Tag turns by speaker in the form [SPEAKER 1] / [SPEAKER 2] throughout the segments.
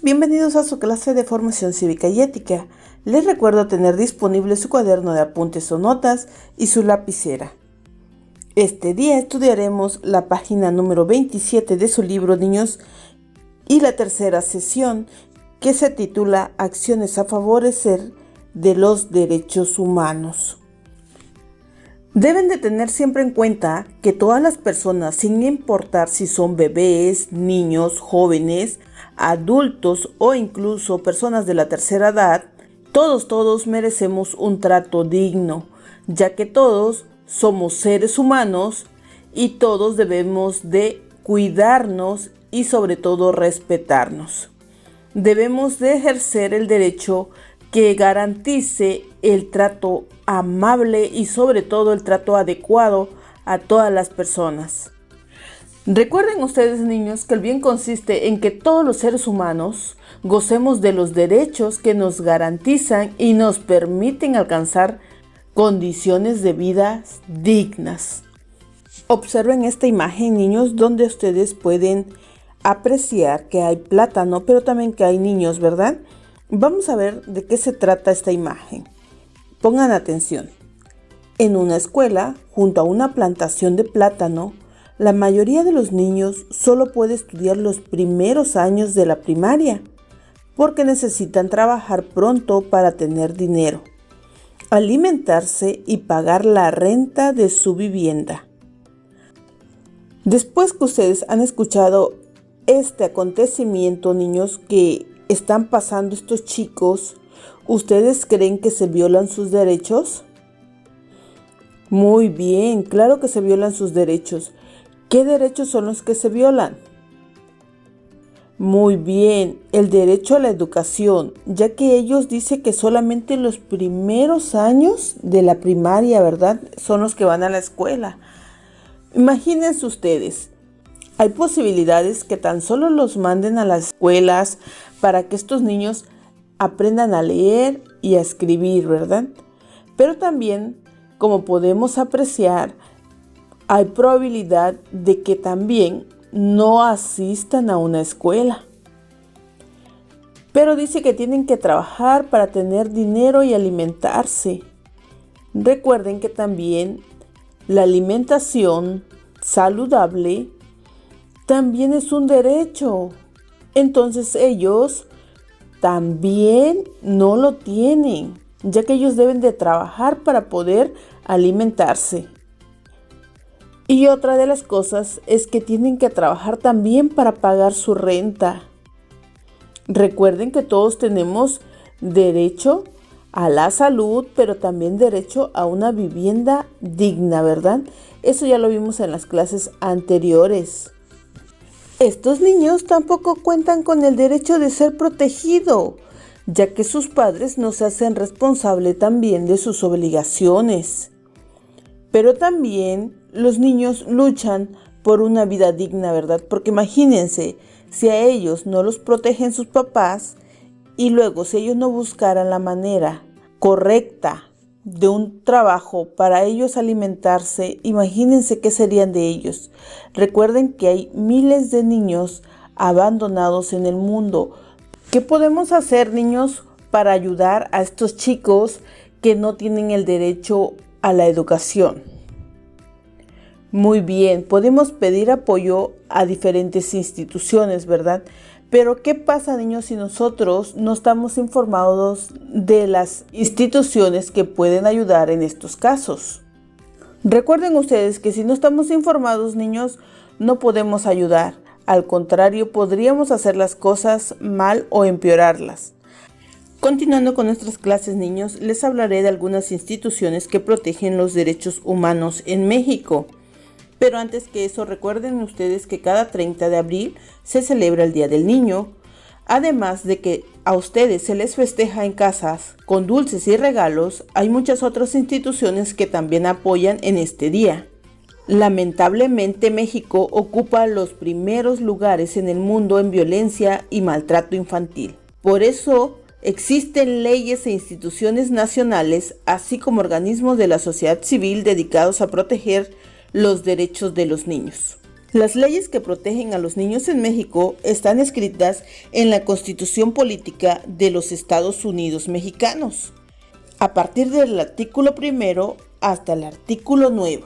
[SPEAKER 1] bienvenidos a su clase de formación cívica y ética. Les recuerdo tener disponible su cuaderno de apuntes o notas y su lapicera. Este día estudiaremos la página número 27 de su libro Niños y la tercera sesión que se titula Acciones a favorecer de los derechos humanos. Deben de tener siempre en cuenta que todas las personas, sin importar si son bebés, niños, jóvenes, adultos o incluso personas de la tercera edad, todos merecemos un trato digno, ya que todos somos seres humanos y todos debemos de cuidarnos y sobre todo respetarnos. Debemos de ejercer el derecho que garantice el trato amable y sobre todo el trato adecuado a todas las personas. Recuerden ustedes, niños, que el bien consiste en que todos los seres humanos gocemos de los derechos que nos garantizan y nos permiten alcanzar condiciones de vida dignas. Observen esta imagen, niños, donde ustedes pueden apreciar que hay plátano, pero también que hay niños, ¿verdad? Vamos a ver de qué se trata esta imagen. Pongan atención. En una escuela, junto a una plantación de plátano, la mayoría de los niños solo puede estudiar los primeros años de la primaria, porque necesitan trabajar pronto para tener dinero, alimentarse y pagar la renta de su vivienda. Después que ustedes han escuchado este acontecimiento, niños, que están pasando estos chicos, ¿ustedes creen que se violan sus derechos? Muy bien, claro que se violan sus derechos. ¿Qué derechos son los que se violan? Muy bien, el derecho a la educación, ya que ellos dicen que solamente los primeros años de la primaria, ¿verdad?, son los que van a la escuela. Imagínense ustedes, hay posibilidades que tan solo los manden a las escuelas para que estos niños aprendan a leer y a escribir, ¿verdad? Pero también, como podemos apreciar, hay probabilidad de que también no asistan a una escuela. Pero dice que tienen que trabajar para tener dinero y alimentarse. Recuerden que también la alimentación saludable también es un derecho. Entonces ellos también no lo tienen, ya que ellos deben de trabajar para poder alimentarse. Y otra de las cosas es que tienen que trabajar también para pagar su renta. Recuerden que todos tenemos derecho a la salud, pero también derecho a una vivienda digna, ¿verdad? Eso ya lo vimos en las clases anteriores. Estos niños tampoco cuentan con el derecho de ser protegido, ya que sus padres no se hacen responsable también de sus obligaciones. Pero también los niños luchan por una vida digna, ¿verdad? Porque imagínense, si a ellos no los protegen sus papás y luego si ellos no buscaran la manera correcta de un trabajo para ellos alimentarse, imagínense qué serían de ellos. Recuerden que hay miles de niños abandonados en el mundo. ¿Qué podemos hacer, niños, para ayudar a estos chicos que no tienen el derecho a la educación? Muy bien, podemos pedir apoyo a diferentes instituciones, ¿verdad? Pero ¿qué pasa, niños, si nosotros no estamos informados de las instituciones que pueden ayudar en estos casos? Recuerden ustedes que si no estamos informados, niños, no podemos ayudar. Al contrario, podríamos hacer las cosas mal o empeorarlas. Continuando con nuestras clases, niños, les hablaré de algunas instituciones que protegen los derechos humanos en México. Pero antes que eso, recuerden ustedes que cada 30 de abril se celebra el Día del Niño. Además de que a ustedes se les festeja en casas con dulces y regalos, hay muchas otras instituciones que también apoyan en este día. Lamentablemente, México ocupa los primeros lugares en el mundo en violencia y maltrato infantil. Por eso, existen leyes e instituciones nacionales, así como organismos de la sociedad civil dedicados a proteger los derechos de los niños. Las leyes que protegen a los niños en México están escritas en la Constitución Política de los Estados Unidos Mexicanos, a partir del artículo 1 hasta el artículo 9.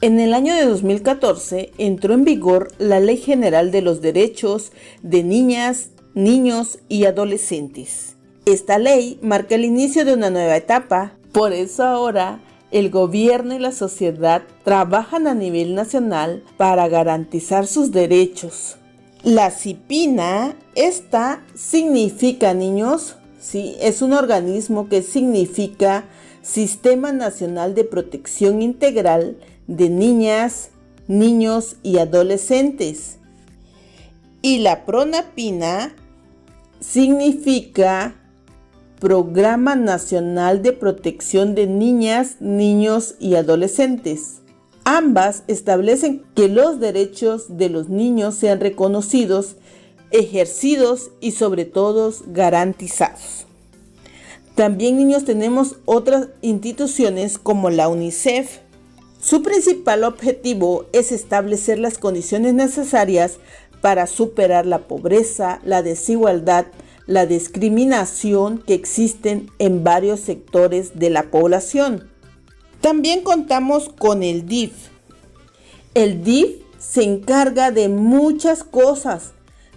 [SPEAKER 1] En el año de 2014 entró en vigor la Ley General de los Derechos de Niñas, Niños y Adolescentes. Esta ley marca el inicio de una nueva etapa, por eso ahora el gobierno y la sociedad trabajan a nivel nacional para garantizar sus derechos. La CIPINA, esta significa, niños, sí, es un organismo que significa Sistema Nacional de Protección Integral de Niñas, Niños y Adolescentes. Y la PRONAPINA significa Programa Nacional de Protección de Niñas, Niños y Adolescentes. Ambas establecen que los derechos de los niños sean reconocidos, ejercidos y sobre todo garantizados. También, niños, tenemos otras instituciones como la UNICEF. Su principal objetivo es establecer las condiciones necesarias para superar la pobreza, la desigualdad, la discriminación que existen en varios sectores de la población. También contamos con el DIF. El DIF se encarga de muchas cosas,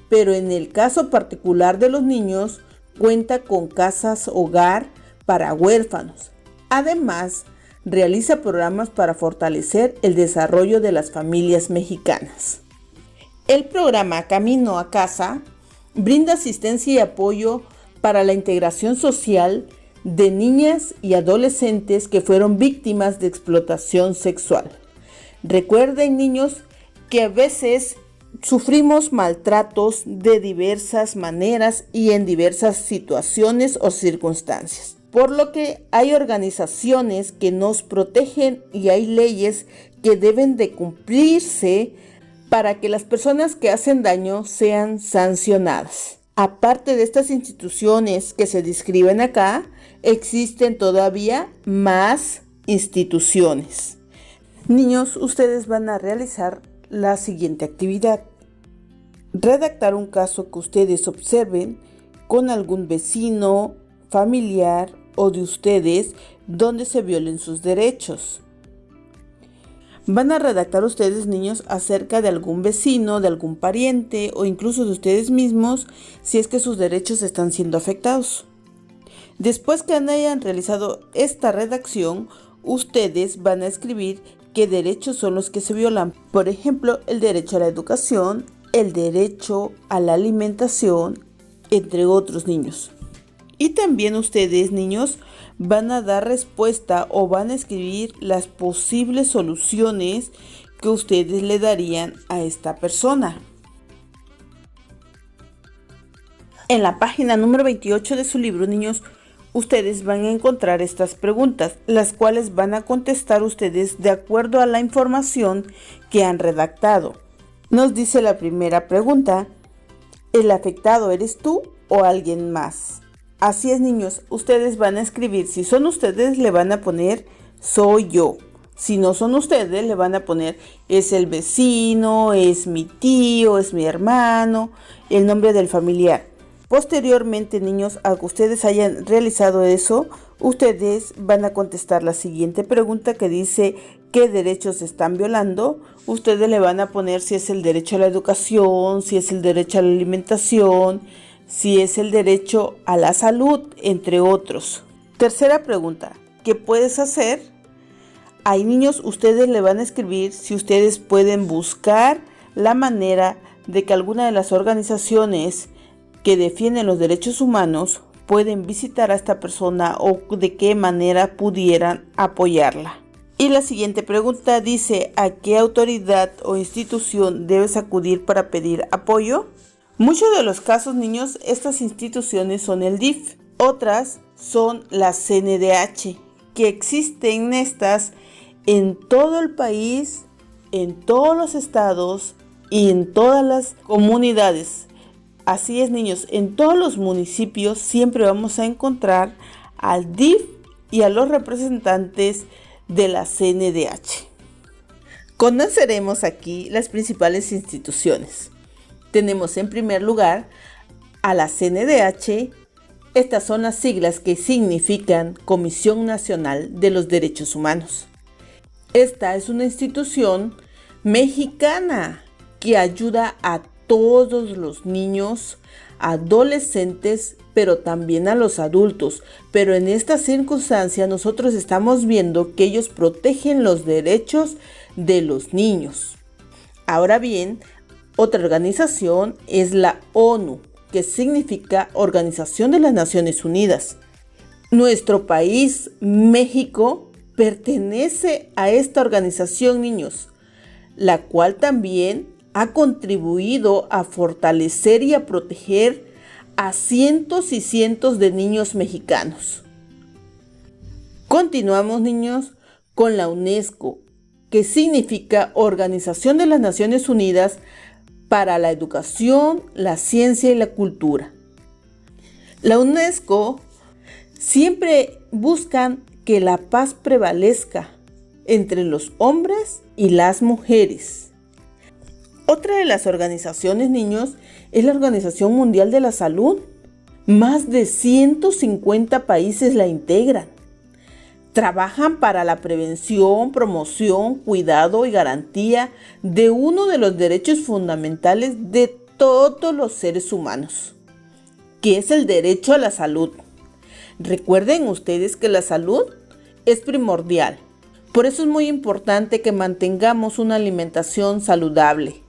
[SPEAKER 1] pero en el caso particular de los niños, cuenta con casas hogar para huérfanos. Además, realiza programas para fortalecer el desarrollo de las familias mexicanas. El programa Camino a Casa brinda asistencia y apoyo para la integración social de niñas y adolescentes que fueron víctimas de explotación sexual. Recuerden, niños, que a veces sufrimos maltratos de diversas maneras y en diversas situaciones o circunstancias, por lo que hay organizaciones que nos protegen y hay leyes que deben de cumplirse para que las personas que hacen daño sean sancionadas. Aparte de estas instituciones que se describen acá, existen todavía más instituciones. Niños, ustedes van a realizar la siguiente actividad. Redactar un caso que ustedes observen con algún vecino, familiar o de ustedes donde se violen sus derechos. Van a redactar ustedes, niños, acerca de algún vecino, de algún pariente o incluso de ustedes mismos si es que sus derechos están siendo afectados. Después que hayan realizado esta redacción, ustedes van a escribir qué derechos son los que se violan. Por ejemplo, el derecho a la educación, el derecho a la alimentación, entre otros, niños. Y también ustedes, niños, van a dar respuesta o van a escribir las posibles soluciones que ustedes le darían a esta persona. En la página número 28 de su libro, niños, ustedes van a encontrar estas preguntas, las cuales van a contestar ustedes de acuerdo a la información que han redactado. Nos dice la primera pregunta: ¿el afectado eres tú o alguien más? Así es, niños, ustedes van a escribir, si son ustedes le van a poner soy yo. Si no son ustedes le van a poner es el vecino, es mi tío, es mi hermano, el nombre del familiar. Posteriormente, niños, a que ustedes hayan realizado eso, ustedes van a contestar la siguiente pregunta que dice ¿qué derechos están violando? Ustedes le van a poner si es el derecho a la educación, si es el derecho a la alimentación, si es el derecho a la salud, entre otros. Tercera pregunta, ¿qué puedes hacer? Ahí, niños, ustedes le van a escribir si ustedes pueden buscar la manera de que alguna de las organizaciones que defienden los derechos humanos pueden visitar a esta persona o de qué manera pudieran apoyarla. Y la siguiente pregunta dice, ¿a qué autoridad o institución debes acudir para pedir apoyo? Muchos de los casos, niños, estas instituciones son el DIF. Otras son la CNDH, que existen estas en todo el país, en todos los estados y en todas las comunidades. Así es, niños, en todos los municipios siempre vamos a encontrar al DIF y a los representantes de la CNDH. Conoceremos aquí las principales instituciones. Tenemos en primer lugar a la CNDH. Estas son las siglas que significan Comisión Nacional de los Derechos Humanos. Esta es una institución mexicana que ayuda a todos los niños, adolescentes, pero también a los adultos. Pero en esta circunstancia nosotros estamos viendo que ellos protegen los derechos de los niños. Ahora bien, otra organización es la ONU, que significa Organización de las Naciones Unidas. Nuestro país, México, pertenece a esta organización, niños, la cual también ha contribuido a fortalecer y a proteger a cientos y cientos de niños mexicanos. Continuamos, niños, con la UNESCO, que significa Organización de las Naciones Unidas para la Educación, la Ciencia y la Cultura. La UNESCO siempre buscan que la paz prevalezca entre los hombres y las mujeres. Otra de las organizaciones, niños, es la Organización Mundial de la Salud. Más de 150 países la integran. Trabajan para la prevención, promoción, cuidado y garantía de uno de los derechos fundamentales de todos los seres humanos, que es el derecho a la salud. Recuerden ustedes que la salud es primordial. Por eso es muy importante que mantengamos una alimentación saludable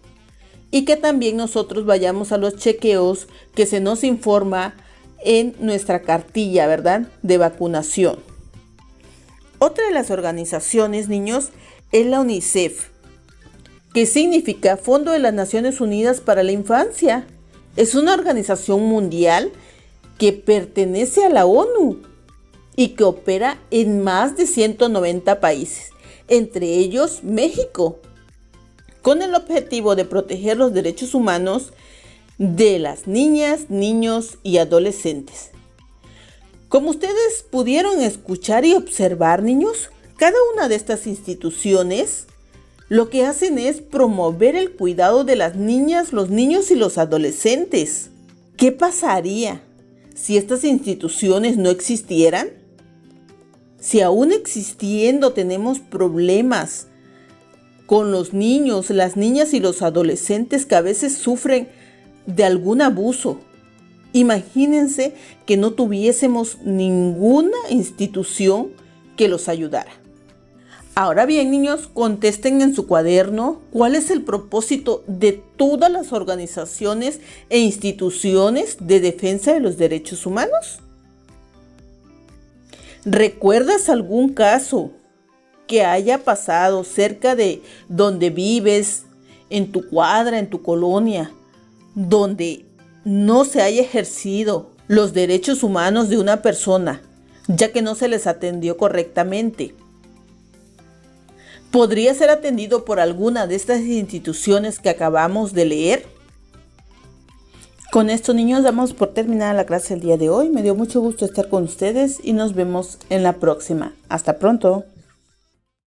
[SPEAKER 1] y que también nosotros vayamos a los chequeos que se nos informa en nuestra cartilla, ¿verdad?, de vacunación. Otra de las organizaciones, niños, es la UNICEF, que significa Fondo de las Naciones Unidas para la Infancia. Es una organización mundial que pertenece a la ONU y que opera en más de 190 países, entre ellos México, con el objetivo de proteger los derechos humanos de las niñas, niños y adolescentes. Como ustedes pudieron escuchar y observar, niños, cada una de estas instituciones lo que hacen es promover el cuidado de las niñas, los niños y los adolescentes. ¿Qué pasaría si estas instituciones no existieran? Si aún existiendo tenemos problemas con los niños, las niñas y los adolescentes que a veces sufren de algún abuso. Imagínense que no tuviésemos ninguna institución que los ayudara. Ahora bien, niños, contesten en su cuaderno cuál es el propósito de todas las organizaciones e instituciones de defensa de los derechos humanos. ¿Recuerdas algún caso que haya pasado cerca de donde vives, en tu cuadra, en tu colonia, donde no se haya ejercido los derechos humanos de una persona, ya que no se les atendió correctamente? ¿Podría ser atendido por alguna de estas instituciones que acabamos de leer? Con esto, niños, damos por terminada la clase el día de hoy. Me dio mucho gusto estar con ustedes y nos vemos en la próxima. Hasta pronto.